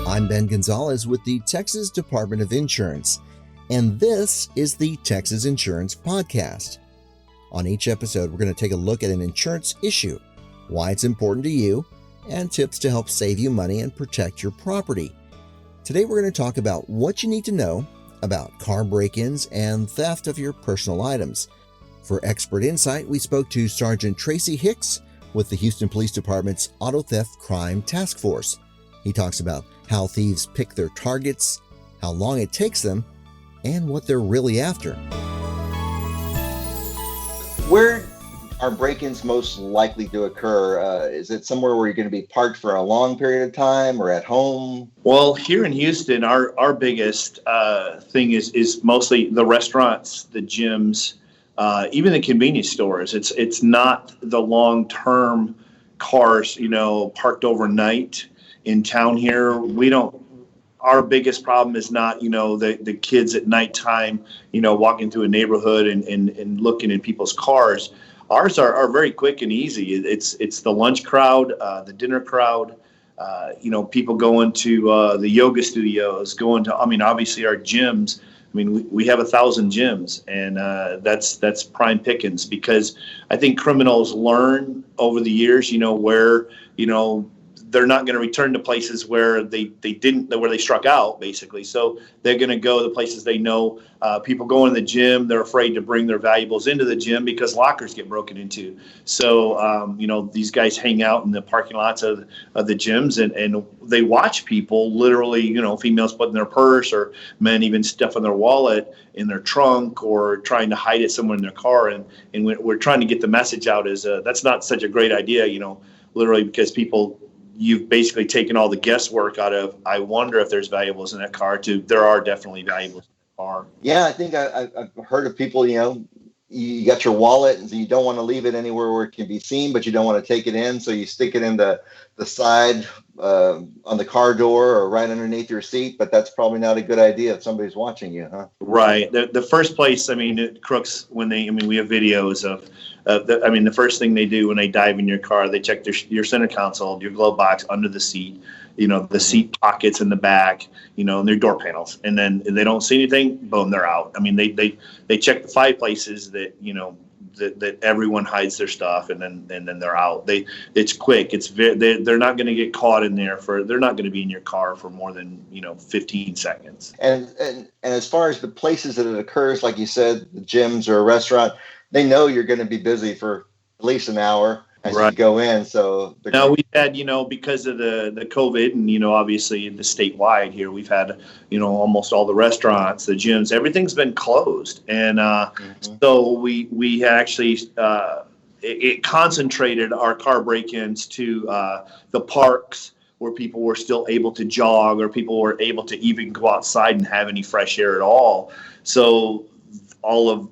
I'm Ben Gonzalez with the Texas Department of Insurance, and this is the Texas Insurance Podcast. On each episode, we're going to take a look at an insurance issue, why it's important to you, and tips to help save you money and protect your property. Today, we're going to talk about what you need to know about car break-ins and theft of your personal items. For expert insight, we spoke to Sergeant Tracy Hicks with the Houston Police Department's Auto Theft Crime Task Force. He talks about how thieves pick their targets, how long it takes them, and what they're really after. Where are break-ins most likely to occur? Is it somewhere where you're going to be parked for a long period of time or at home? Well, here in Houston, our biggest thing is mostly the restaurants, the gyms, even the convenience stores. It's not the long-term cars, parked overnight in town here. Our biggest problem is not, the kids at nighttime, walking through a neighborhood and looking in people's cars. Ours are very quick and easy. It's the lunch crowd, the dinner crowd, people going to the yoga studios, obviously our gyms. We have 1,000 gyms, and that's prime pickings, because I think criminals learn over the years, where, they're not going to return to places where they struck out, basically. So they're going to go to places they know. People go in the gym, they're afraid to bring their valuables into the gym because lockers get broken into. So, these guys hang out in the parking lots of the gyms, and they watch people literally, females putting their purse, or men even stuffing their wallet in their trunk or trying to hide it somewhere in their car. And we're trying to get the message out is that's not such a great idea, literally, because you've basically taken all the guesswork out of, I wonder if there's valuables in that car, to there are definitely valuables in that car. Yeah, I think I've heard of people, you got your wallet and you don't want to leave it anywhere where it can be seen, but you don't want to take it in. So you stick it in the side on the car door or right underneath your seat. But that's probably not a good idea if somebody's watching you, huh? Right. The first place, crooks, we have videos of, the first thing they do when they dive in your car, they check your center console, your glove box under the seat, the seat pockets in the back, and their door panels. And then if they don't see anything, boom, they're out. They check the 5 places that, that everyone hides their stuff, and then they're out. It's quick. They're not going to get caught in there they're not going to be in your car for more than 15 seconds. And as far as the places that it occurs, like you said, the gyms or a restaurant, they know you're going to be busy for at least an hour as you go in. So now we've had, because of the COVID, and obviously the statewide here, we've had almost all the restaurants, the gyms, everything's been closed, and so we actually it concentrated our car break-ins to the parks, where people were still able to jog, or people were able to even go outside and have any fresh air at all. So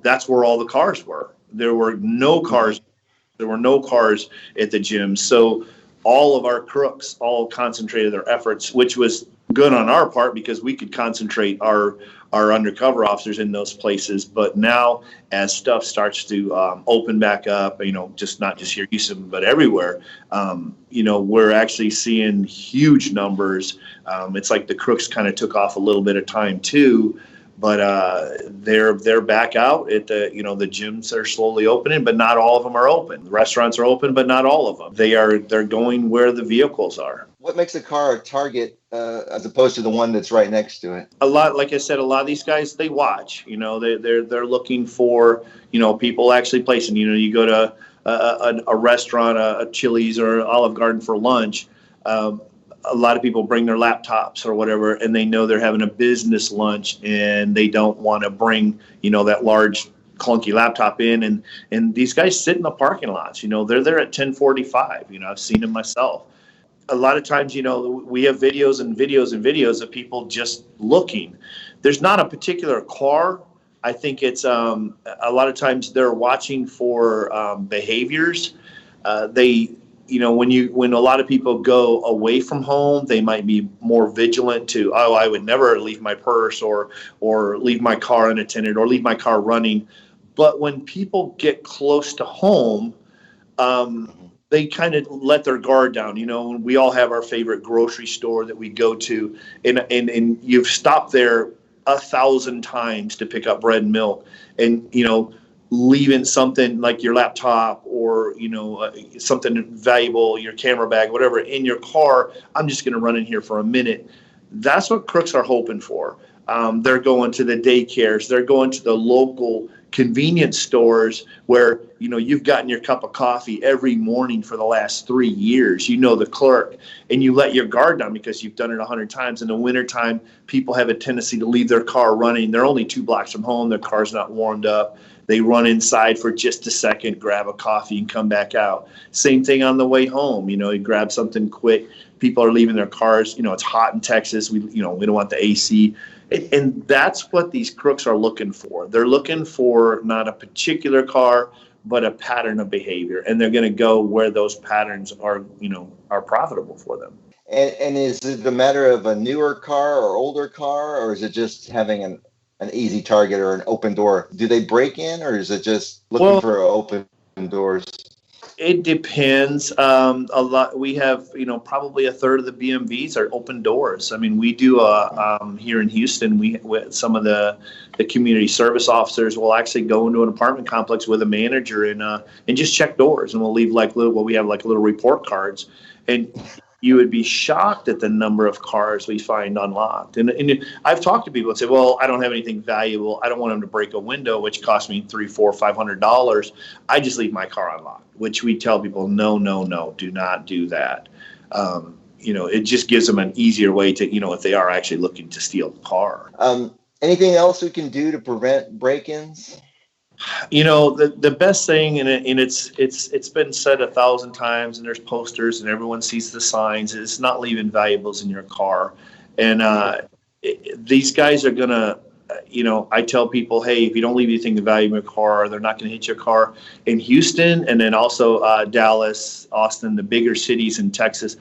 that's where all the cars were. There were no cars. There were no cars at the gym. So all of our crooks all concentrated their efforts, which was good on our part, because we could concentrate our undercover officers in those places. But now, as stuff starts to open back up, just not just here in Houston, but everywhere, we're actually seeing huge numbers. It's like the crooks kind of took off a little bit of time too. But they're back out at the gyms are slowly opening, but not all of them are open. The restaurants are open, but not all of them. They're going where the vehicles are. What makes a car a target as opposed to the one that's right next to it? Like I said, a lot of these guys, they watch. They're looking for people actually placing. You go to a restaurant, a Chili's or Olive Garden for lunch. A lot of people bring their laptops or whatever, and they know they're having a business lunch, and they don't want to bring, that large clunky laptop in. And these guys sit in the parking lots, they're there at 10:45. I've seen them myself. A lot of times, we have videos and videos and videos of people just looking. There's not a particular car. I think it's a lot of times they're watching for behaviors. When a lot of people go away from home, they might be more vigilant to, I would never leave my purse or leave my car unattended or leave my car running. But when people get close to home, they kind of let their guard down. We all have our favorite grocery store that we go to, and you've stopped there 1,000 times to pick up bread and milk, and leaving something like your laptop or something valuable, your camera bag, whatever, in your car. I'm just going to run in here for a minute. That's what crooks are hoping for. They're going to the daycares. They're going to the local convenience stores where you've gotten your cup of coffee every morning for the last 3 years. The clerk, and you let your guard down because you've done it 100 times. In the wintertime, people have a tendency to leave their car running. They're only 2 blocks from home. Their car's not warmed up. They run inside for just a second, grab a coffee, and come back out. Same thing on the way home. You grab something quick. People are leaving their cars. It's hot in Texas. We don't want the AC. And that's what these crooks are looking for. They're looking for not a particular car, but a pattern of behavior. And they're going to go where those patterns are profitable for them. And is it a matter of a newer car or older car, or is it just having an easy target or an open door? Do they break in, or is it just looking for open doors? It depends. A lot. We have, probably a third of the BMVs are open doors. I mean, we do here in Houston. We some of the community service officers will actually go into an apartment complex with a manager and just check doors, and we'll leave we have little report cards, and you would be shocked at the number of cars we find unlocked. And I've talked to people and say, well, I don't have anything valuable. I don't want them to break a window, which costs me $300, $400, $500. I just leave my car unlocked, which we tell people, no, do not do that. It just gives them an easier way to, if they are actually looking to steal the car. Anything else we can do to prevent break-ins? The best thing, and it's been said 1,000 times, and there's posters, and everyone sees the signs, is not leaving valuables in your car. And these guys are gonna, I tell people, hey, if you don't leave anything of value in your car, they're not gonna hit your car. In Houston, and then also Dallas, Austin, the bigger cities in Texas,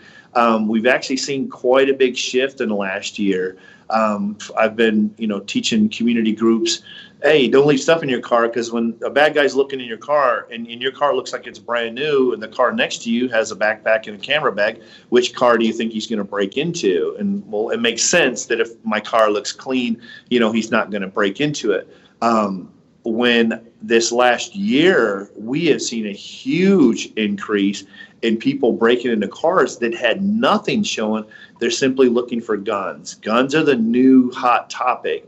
we've actually seen quite a big shift in the last year. I've been, teaching community groups, hey, don't leave stuff in your car, because when a bad guy's looking in your car and your car looks like it's brand new and the car next to you has a backpack and a camera bag, which car do you think he's going to break into? And well, it makes sense that if my car looks clean, he's not going to break into it. When this last year, we have seen a huge increase in people breaking into cars that had nothing showing. They're simply looking for guns. Guns are the new hot topic.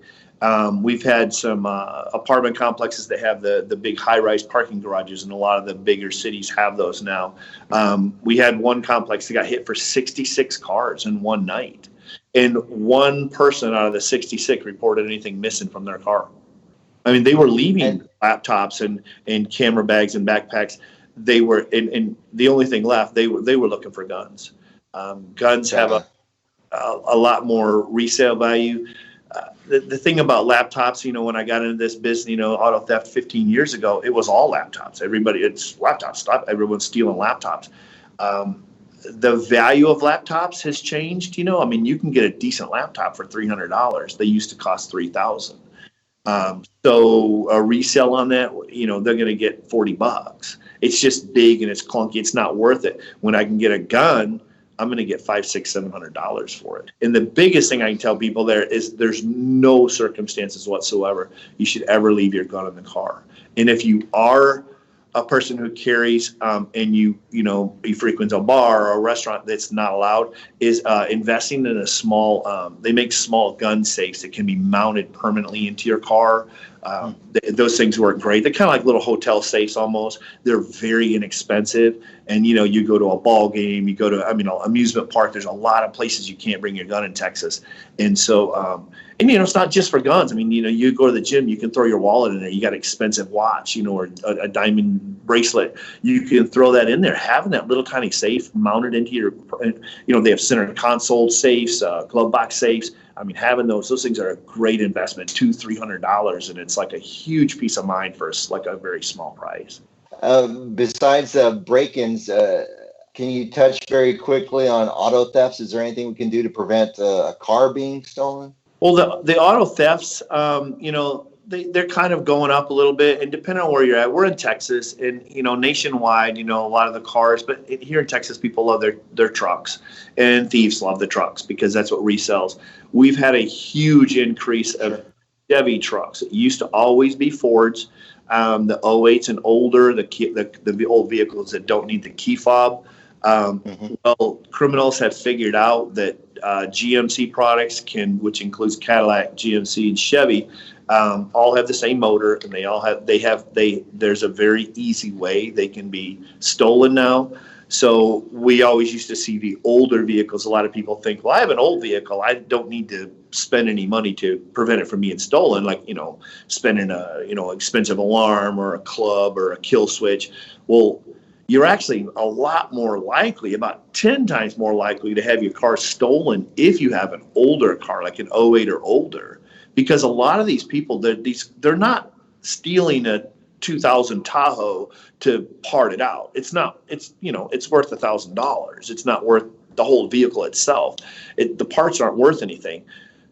We've had some apartment complexes that have the big high-rise parking garages, and a lot of the bigger cities have those now. We had one complex that got hit for 66 cars in one night, and one person out of the 66 reported anything missing from their car. I mean, they were leaving laptops and camera bags and backpacks. They were, and the only thing left, they were looking for guns. Guns have a lot more resale value. The thing about laptops, when I got into this business, auto theft 15 years ago, it was all laptops. It's laptops. Stop. Everyone's stealing laptops. The value of laptops has changed. You can get a decent laptop for $300. They used to cost $3,000. So a resale on that, they're going to get $40. It's just big and it's clunky. It's not worth it. When I can get a gun, I'm going to get $500, $600, $700 for it. And the biggest thing I can tell people there is there's no circumstances whatsoever you should ever leave your gun in the car. And if you are a person who carries and you frequent a bar or a restaurant that's not allowed, is investing in a small, they make small gun safes that can be mounted permanently into your car. Those things work great. They're kind of like little hotel safes almost. They're very inexpensive. And, you go to a ball game, you go to, amusement park. There's a lot of places you can't bring your gun in Texas. And so, it's not just for guns. You go to the gym, you can throw your wallet in there. You got an expensive watch, or a diamond bracelet. You can throw that in there. Having that little tiny safe mounted into your, they have center console safes, glove box safes. Having those things are a great investment, $200-$300, and it's like a huge peace of mind for a very small price. Besides break-ins, can you touch very quickly on auto thefts? Is there anything we can do to prevent a car being stolen? Well, the auto thefts, they're kind of going up a little bit, and depending on where you're at, we're in Texas, and nationwide, a lot of the cars, but here in Texas, people love their trucks, and thieves love the trucks because that's what resells. We've had a huge increase of Chevy trucks. It used to always be Fords, the 08s and older, the old vehicles that don't need the key fob. Well, criminals have figured out that GMC products which includes Cadillac, GMC, and Chevy, all have the same motor, and there's a very easy way they can be stolen now. So we always used to see the older vehicles. A lot of people think, well, I have an old vehicle. I don't need to spend any money to prevent it from being stolen, like, spending expensive alarm or a club or a kill switch. Well, you're actually a lot more likely, about 10 times more likely to have your car stolen if you have an older car, like an 08 or older, because a lot of these people, they're not stealing a 2000 Tahoe to part it out. It's not, it's worth $1,000. It's not worth the whole vehicle itself. The parts aren't worth anything.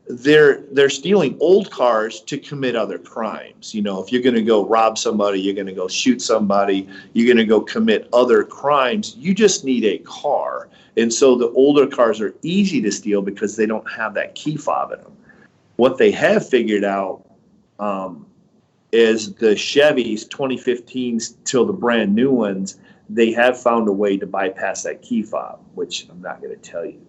They're stealing old cars to commit other crimes. If you're going to go rob somebody, you're going to go shoot somebody, you're going to go commit other crimes, you just need a car. And so the older cars are easy to steal because they don't have that key fob in them. What they have figured out is the Chevys 2015s till the brand new ones, they have found a way to bypass that key fob, which I'm not going to tell you.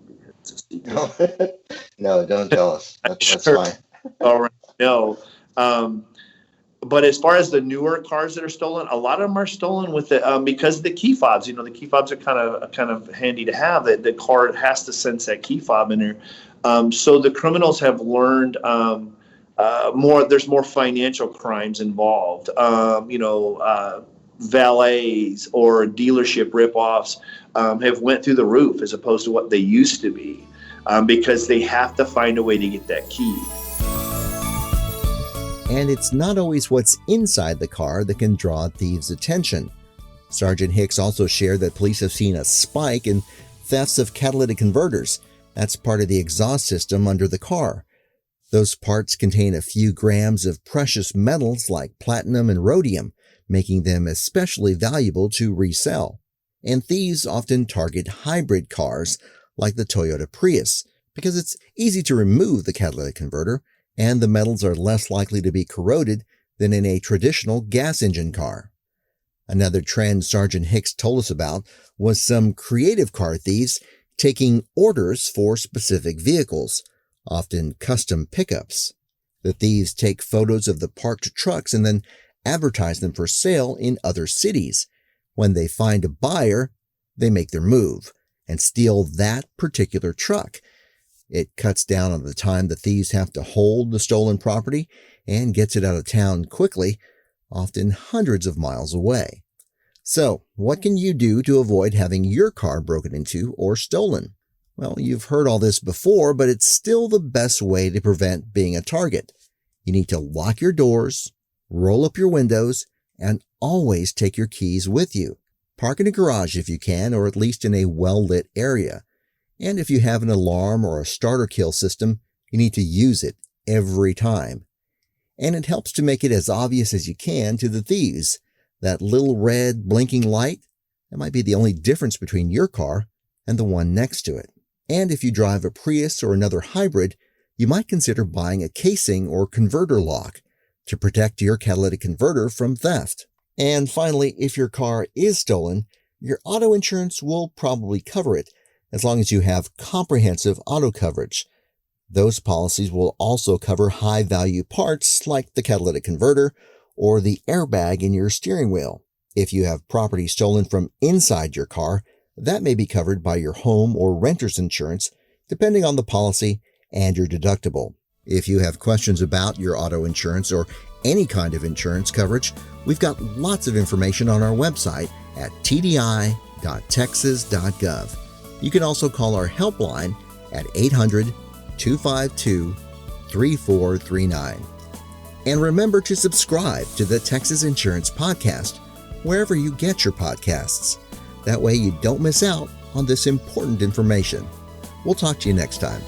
No, don't tell us. That's sure. fine. All right. No. But as far as the newer cars that are stolen, a lot of them are stolen with because of the key fobs. The key fobs are kind of handy to have. That the car has to sense that key fob in there. So the criminals have learned more. There's more financial crimes involved. Valets or dealership ripoffs have went through the roof as opposed to what they used to be, because they have to find a way to get that key. And it's not always what's inside the car that can draw thieves' attention. Sergeant Hicks also shared that police have seen a spike in thefts of catalytic converters. That's part of the exhaust system under the car. Those parts contain a few grams of precious metals like platinum and rhodium, making them especially valuable to resell. And thieves often target hybrid cars like the Toyota Prius because it's easy to remove the catalytic converter and the metals are less likely to be corroded than in a traditional gas engine car. Another trend Sergeant Hicks told us about was some creative car thieves taking orders for specific vehicles, often custom pickups. The thieves take photos of the parked trucks and then advertise them for sale in other cities. When they find a buyer, they make their move and steal that particular truck. It cuts down on the time the thieves have to hold the stolen property and gets it out of town quickly, often hundreds of miles away. So, what can you do to avoid having your car broken into or stolen? Well, you've heard all this before, but it's still the best way to prevent being a target. You need to lock your doors, roll up your windows, and always take your keys with you. Park in a garage if you can, or at least in a well-lit area. And if you have an alarm or a starter kill system, you need to use it every time. And it helps to make it as obvious as you can to the thieves. That little red blinking light, that might be the only difference between your car and the one next to it. And if you drive a Prius or another hybrid, you might consider buying a casing or converter lock to protect your catalytic converter from theft. And finally, if your car is stolen, your auto insurance will probably cover it as long as you have comprehensive auto coverage. Those policies will also cover high-value parts like the catalytic converter or the airbag in your steering wheel. If you have property stolen from inside your car, that may be covered by your home or renter's insurance, depending on the policy and your deductible. If you have questions about your auto insurance or any kind of insurance coverage, we've got lots of information on our website at tdi.texas.gov. You can also call our helpline at 800-252-3439. And remember to subscribe to the Texas Insurance Podcast, wherever you get your podcasts. That way you don't miss out on this important information. We'll talk to you next time.